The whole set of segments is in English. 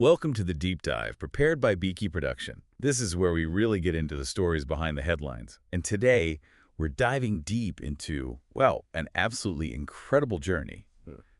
Welcome to the Deep Dive, prepared by Biki Production. This is where we really get into the stories behind the headlines. And today, we're diving deep into, well, an absolutely incredible journey.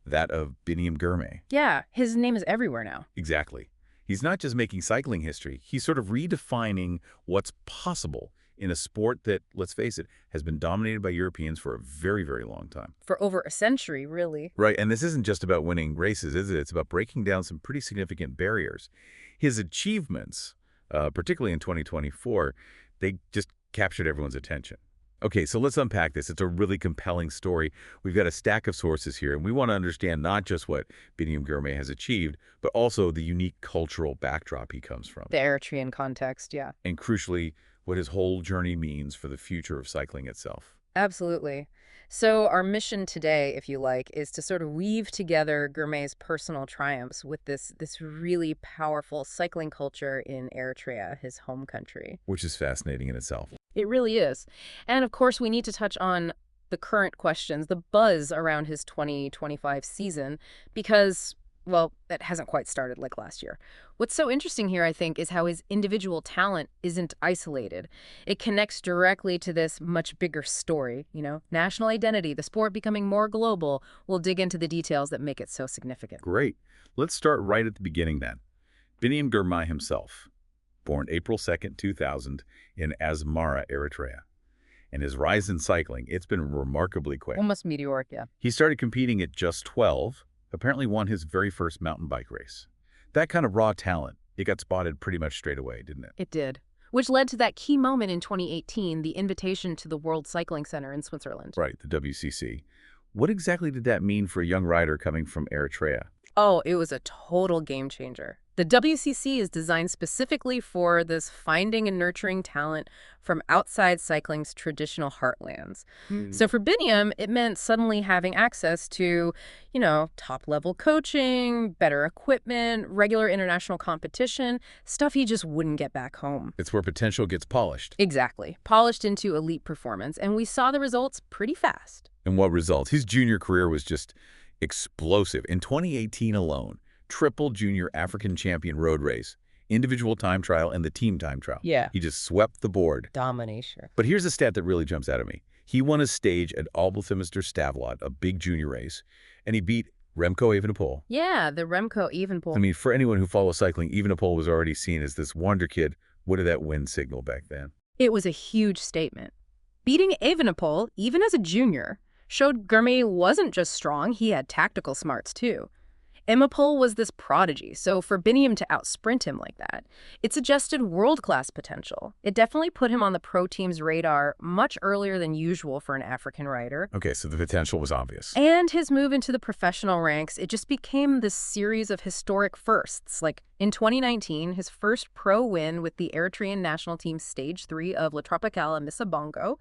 That of Biniam Girmay. Yeah, his name is everywhere now. Exactly. He's not just making cycling history, he's sort of redefining what's possible in a sport that, let's face it, has been dominated by Europeans for a very, very long time. For over a century, really. Right, and this isn't just about winning races, is it? It's about breaking down some pretty significant barriers. His achievements, particularly in 2024, they just captured everyone's attention. Okay, so let's unpack this. It's a really compelling story. We've got a stack of sources here, and we want to understand not just what Biniam Girmay has achieved, but also the unique cultural backdrop he comes from. The Eritrean context, yeah. And crucially, what his whole journey means for the future of cycling itself. Absolutely. So our mission today, if you like, is to sort of weave together Girmay's personal triumphs with this really powerful cycling culture in Eritrea, his home country. Which is fascinating in itself. It really is. And of course, we need to touch on the current questions, the buzz around his 2025 season, because, well, it hasn't quite started like last year. What's so interesting here, I think, is how his individual talent isn't isolated. It connects directly to this much bigger story, national identity, the sport becoming more global. We'll dig into the details that make it so significant. Great. Let's start right at the beginning then. Biniam Girmay himself, born April 2nd, 2000, in Asmara, Eritrea. And his rise in cycling, it's been remarkably quick. Almost meteoric, yeah. He started competing at just 12, apparently won his very first mountain bike race. That kind of raw talent, it got spotted pretty much straight away, didn't it? It did. Which led to that key moment in 2018, the invitation to the World Cycling Center in Switzerland. Right, the WCC. What exactly did that mean for a young rider coming from Eritrea? Oh, it was a total game changer. The WCC is designed specifically for this finding and nurturing talent from outside cycling's traditional heartlands. So for Biniam, it meant suddenly having access to, top-level coaching, better equipment, regular international competition, stuff he just wouldn't get back home. It's where potential gets polished. Exactly. Polished into elite performance, and we saw the results pretty fast. And what results? His junior career was just explosive. In 2018 alone, triple junior African champion road race, individual time trial, and the team time trial. Yeah. He just swept the board. Domination. But here's a stat that really jumps out at me. He won a stage at Albethemister Stavlot, a big junior race, and he beat Remco Evenepoel. Yeah, the Remco Evenepoel. I mean, for anyone who follows cycling, Evenepoel was already seen as this wonder kid. What did that win signal back then? It was a huge statement. Beating Evenepoel, even as a junior, showed Girmay wasn't just strong, he had tactical smarts too. Evenepoel was this prodigy, so for Biniam to outsprint him like that, it suggested world-class potential. It definitely put him on the pro team's radar much earlier than usual for an African rider. Okay, so the potential was obvious. And his move into the professional ranks, it just became this series of historic firsts. Like in 2019, his first pro win with the Eritrean national team Stage 3 of La Tropicale Missabongo,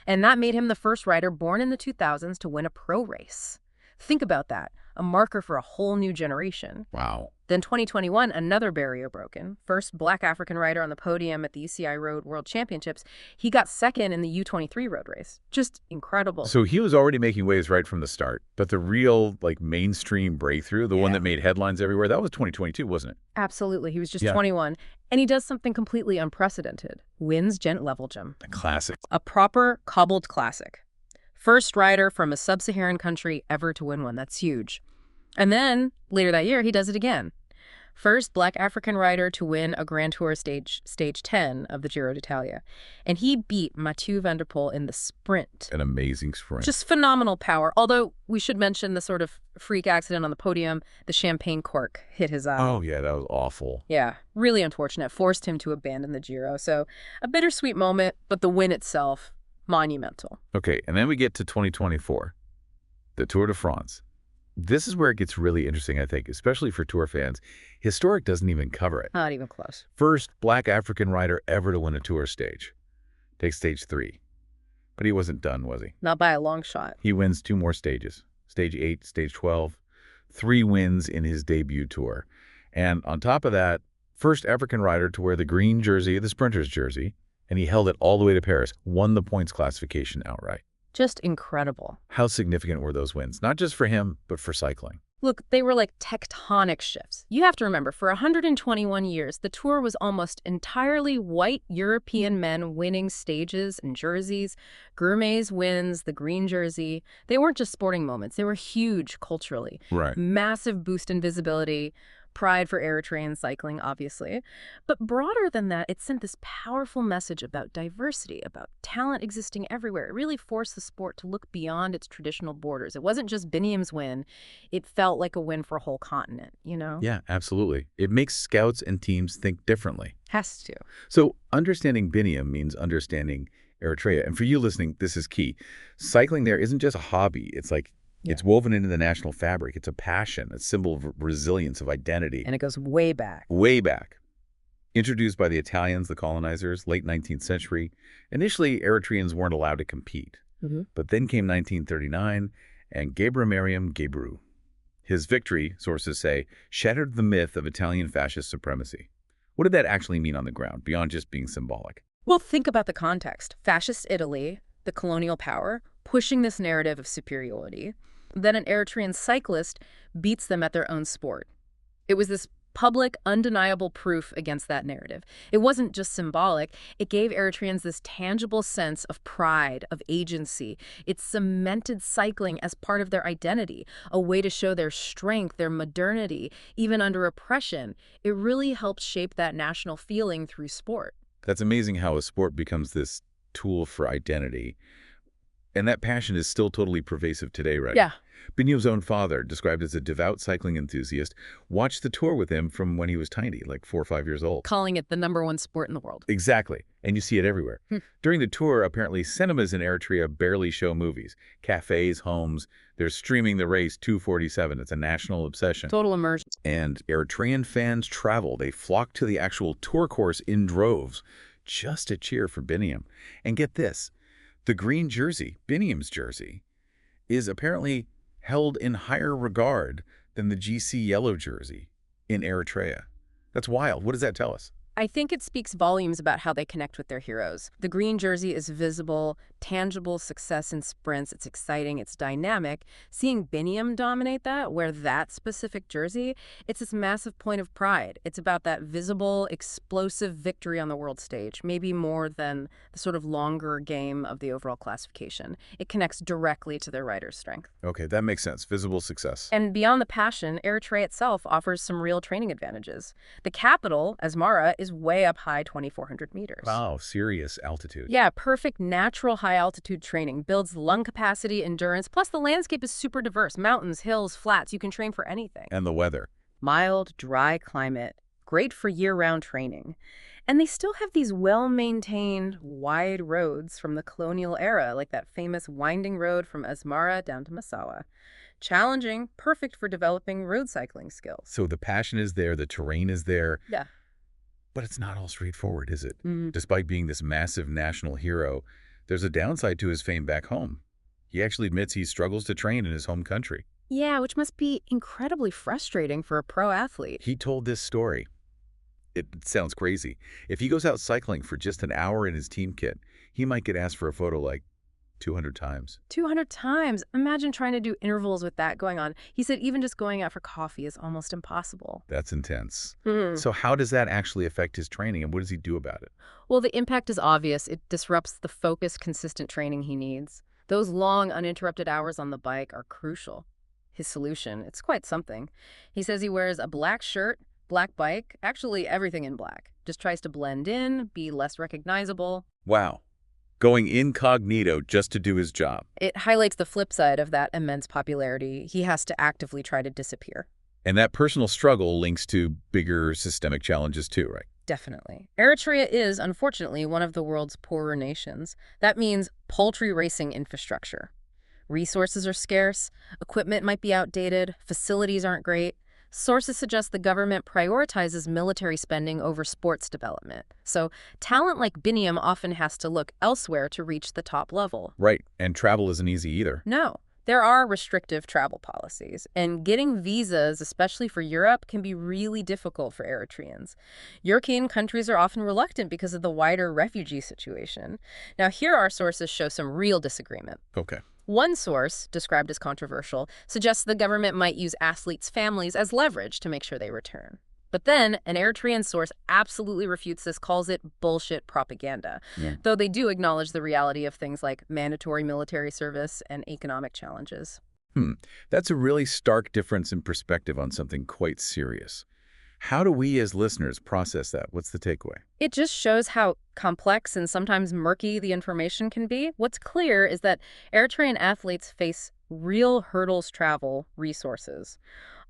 and that made him the first rider born in the 2000s to win a pro race. Think about that. A marker for a whole new generation. Wow. Then 2021, another barrier broken. First Black African rider on the podium at the UCI Road World Championships. He got second in the U23 road race. Just incredible. So he was already making waves right from the start. But the real, mainstream breakthrough, the one that made headlines everywhere, that was 2022, wasn't it? Absolutely. He was just 21. And he does something completely unprecedented. Wins Gent Leveljum. A classic. A proper cobbled classic. First rider from a sub-Saharan country ever to win one. That's huge. And then, later that year, he does it again. First Black African rider to win a Grand Tour stage 10 of the Giro d'Italia. And he beat Mathieu van der Poel in the sprint. An amazing sprint. Just phenomenal power. Although, we should mention the sort of freak accident on the podium. The champagne cork hit his eye. Oh, yeah, that was awful. Yeah, really unfortunate. Forced him to abandon the Giro. So, a bittersweet moment, but the win itself, monumental. Okay, and then we get to 2024, the Tour de France. This is where it gets really interesting, I think, especially for Tour fans. Historic doesn't even cover it. Not even close. First Black African rider ever to win a Tour stage. Takes stage 3. But he wasn't done, was he? Not by a long shot. He wins 2 more stages. Stage 8, stage 12. 3 wins in his debut Tour. And on top of that, first African rider to wear the green jersey, the sprinter's jersey, and he held it all the way to Paris, won the points classification outright. Just incredible. How significant were those wins? Not just for him, but for cycling. Look, they were like tectonic shifts. You have to remember, for 121 years, the tour was almost entirely white European men winning stages and jerseys. Girmay's wins, the green jersey. They weren't just sporting moments. They were huge culturally. Right. Massive boost in visibility, pride for Eritrean cycling, obviously. But broader than that, it sent this powerful message about diversity, about talent existing everywhere. It really forced the sport to look beyond its traditional borders. It wasn't just Biniam's win. It felt like a win for a whole continent, you know? Yeah, absolutely. It makes scouts and teams think differently. Has to. So understanding Biniam means understanding Eritrea. And for you listening, this is key. Cycling there isn't just a hobby. It's woven into the national fabric. It's a passion, a symbol of resilience, of identity. And it goes way back. Way back. Introduced by the Italians, the colonizers, late 19th century. Initially, Eritreans weren't allowed to compete. But then came 1939, and Gebremariam Gebru. His victory, sources say, shattered the myth of Italian fascist supremacy. What did that actually mean on the ground, beyond just being symbolic? Well, think about the context. Fascist Italy, the colonial power, pushing this narrative of superiority. Then an Eritrean cyclist beats them at their own sport. It was this public, undeniable proof against that narrative. It wasn't just symbolic. It gave Eritreans this tangible sense of pride, of agency. It cemented cycling as part of their identity, a way to show their strength, their modernity, even under oppression. It really helped shape that national feeling through sport. That's amazing how a sport becomes this tool for identity. And that passion is still totally pervasive today, right? Yeah. Biniam's own father, described as a devout cycling enthusiast, watched the tour with him from when he was tiny, like 4 or 5 years old. Calling it the #1 sport in the world. Exactly. And you see it everywhere. During the tour, apparently cinemas in Eritrea barely show movies. Cafes, homes, they're streaming the race 247. It's a national obsession. Total immersion. And Eritrean fans travel. They flock to the actual tour course in droves just to cheer for Biniam. And get this, the green jersey, Biniam's jersey, is apparently held in higher regard than the GC yellow jersey in Eritrea. That's wild. What does that tell us? I think it speaks volumes about how they connect with their heroes. The green jersey is visible, tangible success in sprints. It's exciting, it's dynamic. Seeing Biniam dominate that, wear that specific jersey, it's this massive point of pride. It's about that visible, explosive victory on the world stage, maybe more than the sort of longer game of the overall classification. It connects directly to their rider's strength. Okay, that makes sense. Visible success. And beyond the passion, Eritrea itself offers some real training advantages. The capital, Asmara, is way up high, 2,400 meters. Wow, serious altitude. Yeah, perfect natural high-altitude training. Builds lung capacity, endurance, plus the landscape is super diverse. Mountains, hills, flats, you can train for anything. And the weather. Mild, dry climate. Great for year-round training. And they still have these well-maintained, wide roads from the colonial era, like that famous winding road from Asmara down to Massawa. Challenging, perfect for developing road cycling skills. So the passion is there, the terrain is there. Yeah. But it's not all straightforward, is it? Despite being this massive national hero, there's a downside to his fame back home. He actually admits he struggles to train in his home country. Yeah, which must be incredibly frustrating for a pro athlete. He told this story. It sounds crazy. If he goes out cycling for just an hour in his team kit, he might get asked for a photo like 200 times. 200 times? Imagine trying to do intervals with that going on. He said even just going out for coffee is almost impossible. That's intense. So how does that actually affect his training, and what does he do about it? Well, the impact is obvious. It disrupts the focused, consistent training he needs. Those long, uninterrupted hours on the bike are crucial. His solution, it's quite something. He says he wears a black shirt, black bike, actually everything in black. Just tries to blend in, be less recognizable. Wow. Going incognito just to do his job. It highlights the flip side of that immense popularity. He has to actively try to disappear. And that personal struggle links to bigger systemic challenges too, right? Definitely. Eritrea is, unfortunately, one of the world's poorer nations. That means paltry racing infrastructure. Resources are scarce, equipment might be outdated, facilities aren't great. Sources suggest the government prioritizes military spending over sports development. So talent like Biniam often has to look elsewhere to reach the top level. Right, and travel isn't easy either. No, there are restrictive travel policies, and getting visas, especially for Europe, can be really difficult for Eritreans. European countries are often reluctant because of the wider refugee situation. Now, here our sources show some real disagreement. Okay. One source, described as controversial, suggests the government might use athletes' families as leverage to make sure they return. But then, an Eritrean source absolutely refutes this, calls it bullshit propaganda, Yeah. though they do acknowledge the reality of things like mandatory military service and economic challenges. Hmm. That's a really stark difference in perspective on something quite serious. How do we as listeners process that? What's the takeaway? It just shows how complex and sometimes murky the information can be. What's clear is that Eritrean athletes face real hurdles, travel, resources.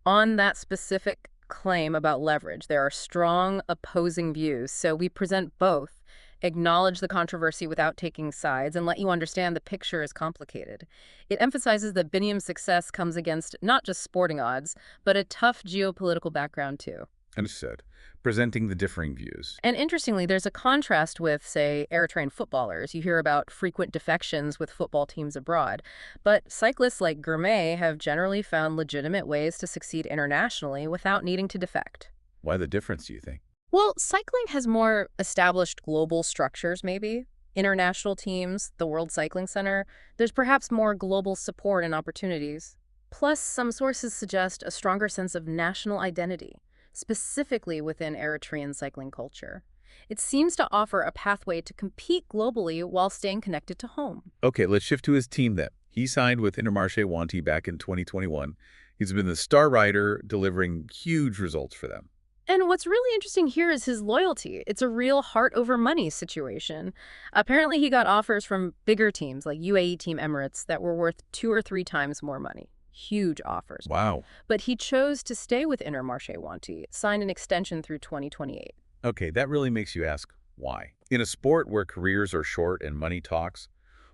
On that specific claim about leverage, there are strong opposing views. So we present both, acknowledge the controversy without taking sides, and let you understand the picture is complicated. It emphasizes that Biniam's success comes against not just sporting odds, but a tough geopolitical background too. Understood. Presenting the differing views. And interestingly, there's a contrast with, say, Eritrean footballers. You hear about frequent defections with football teams abroad. But cyclists like Girmay have generally found legitimate ways to succeed internationally without needing to defect. Why the difference, do you think? Well, cycling has more established global structures, maybe. International teams, the World Cycling Center. There's perhaps more global support and opportunities. Plus, some sources suggest a stronger sense of national identity, specifically within Eritrean cycling culture. It seems to offer a pathway to compete globally while staying connected to home. Okay, let's shift to his team then. He signed with Intermarché-wanty back in 2021. He's been the star rider, delivering huge results for them. And what's really interesting here is his loyalty. It's a real heart over money situation. Apparently, he got offers from bigger teams like UAE Team Emirates that were worth 2 or 3 times more money. Huge offers. Wow. But he chose to stay with Intermarché-wanty, signed an extension through 2028. Okay, that really makes you ask, why? In a sport where careers are short and money talks,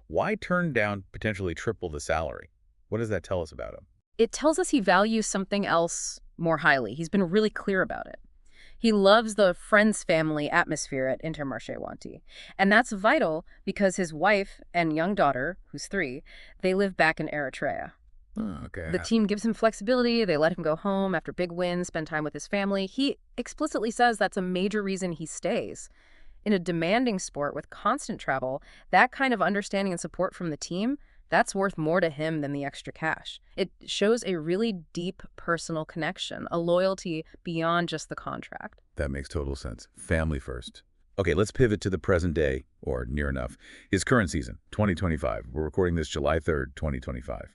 why turn down potentially triple the salary? What does that tell us about him? It tells us he values something else more highly. He's been really clear about it. He loves the friends-family atmosphere at Intermarché-wanty. And that's vital because his wife and young daughter, who's 3, they live back in Eritrea. Oh, okay. The team gives him flexibility. They let him go home after big wins, spend time with his family. He explicitly says that's a major reason he stays. In a demanding sport with constant travel, that kind of understanding and support from the team, that's worth more to him than the extra cash. It shows a really deep personal connection, a loyalty beyond just the contract. That makes total sense. Family first. Okay, let's pivot to the present day, or near enough. His current season, 2025. We're recording this July 3rd, 2025.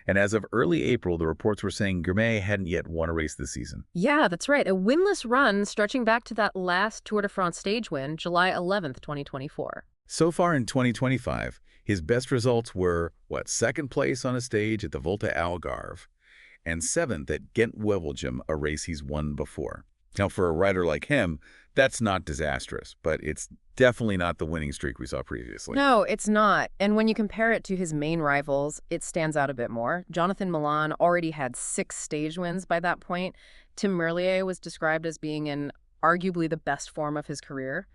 And as of early April, the reports were saying Girmay hadn't yet won a race this season. Yeah, that's right. A winless run stretching back to that last Tour de France stage win, July 11th, 2024. So far in 2025, his best results were, second place on a stage at the Volta ao Algarve, and 7th at Ghent-Wevelgem, a race he's won before. Now, for a rider like him, that's not disastrous, but it's definitely not the winning streak we saw previously. No, it's not. And when you compare it to his main rivals, it stands out a bit more. Jonathan Milan already had 6 stage wins by that point. Tim Merlier was described as being in arguably the best form of his career.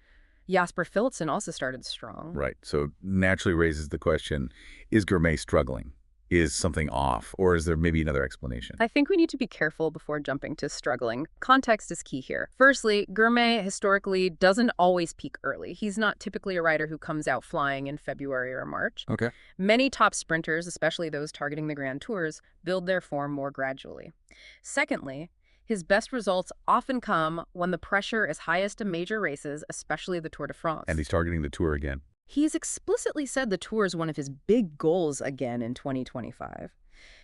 Jasper Philipsen also started strong. Right. So naturally raises the question, is Girmay struggling? Is something off? Or is there maybe another explanation? I think we need to be careful before jumping to struggling. Context is key here. Firstly, Girmay historically doesn't always peak early. He's not typically a rider who comes out flying in February or March. Okay. Many top sprinters, especially those targeting the Grand Tours, build their form more gradually. Secondly, his best results often come when the pressure is highest in major races, especially the Tour de France. And he's targeting the Tour again. He's explicitly said the Tour is one of his big goals again in 2025.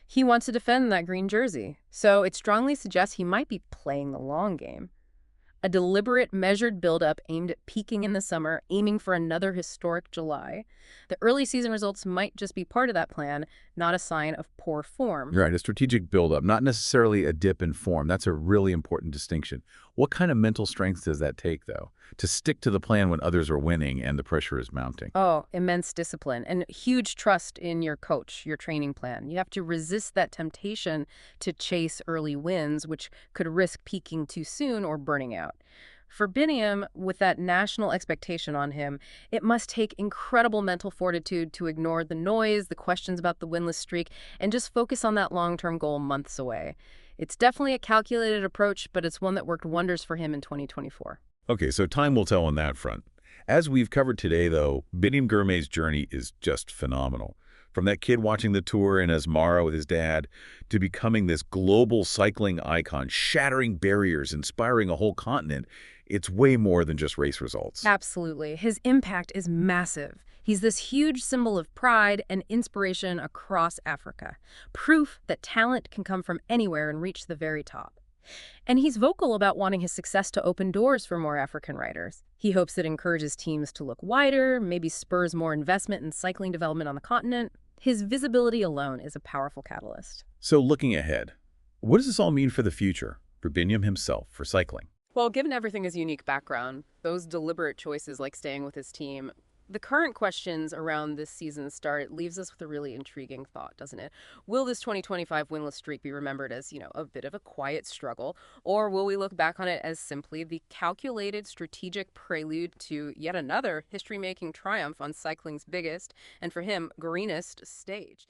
He wants to defend that green jersey, so it strongly suggests he might be playing the long game. A deliberate, measured buildup aimed at peaking in the summer, aiming for another historic July. The early season results might just be part of that plan, not a sign of poor form. Right, a strategic buildup, not necessarily a dip in form. That's a really important distinction. What kind of mental strength does that take, though, to stick to the plan when others are winning and the pressure is mounting? Oh, immense discipline and huge trust in your coach, your training plan. You have to resist that temptation to chase early wins, which could risk peaking too soon or burning out. For Biniam, with that national expectation on him, it must take incredible mental fortitude to ignore the noise, the questions about the winless streak, and just focus on that long-term goal months away. It's definitely a calculated approach, but it's one that worked wonders for him in 2024. Okay, so time will tell on that front. As we've covered today, though, Biniam Girmay's journey is just phenomenal. From that kid watching the Tour in Asmara with his dad to becoming this global cycling icon, shattering barriers, inspiring a whole continent, it's way more than just race results. Absolutely. His impact is massive. He's this huge symbol of pride and inspiration across Africa. Proof that talent can come from anywhere and reach the very top. And he's vocal about wanting his success to open doors for more African riders. He hopes it encourages teams to look wider, maybe spurs more investment in cycling development on the continent. His visibility alone is a powerful catalyst. So looking ahead, what does this all mean for the future, for Biniam himself, for cycling? Well, given everything his unique background, those deliberate choices like staying with his team, the current questions around this season's start leaves us with a really intriguing thought, doesn't it? Will this 2025 winless streak be remembered as, a bit of a quiet struggle, or will we look back on it as simply the calculated, strategic prelude to yet another history-making triumph on cycling's biggest, and for him, greenest stage?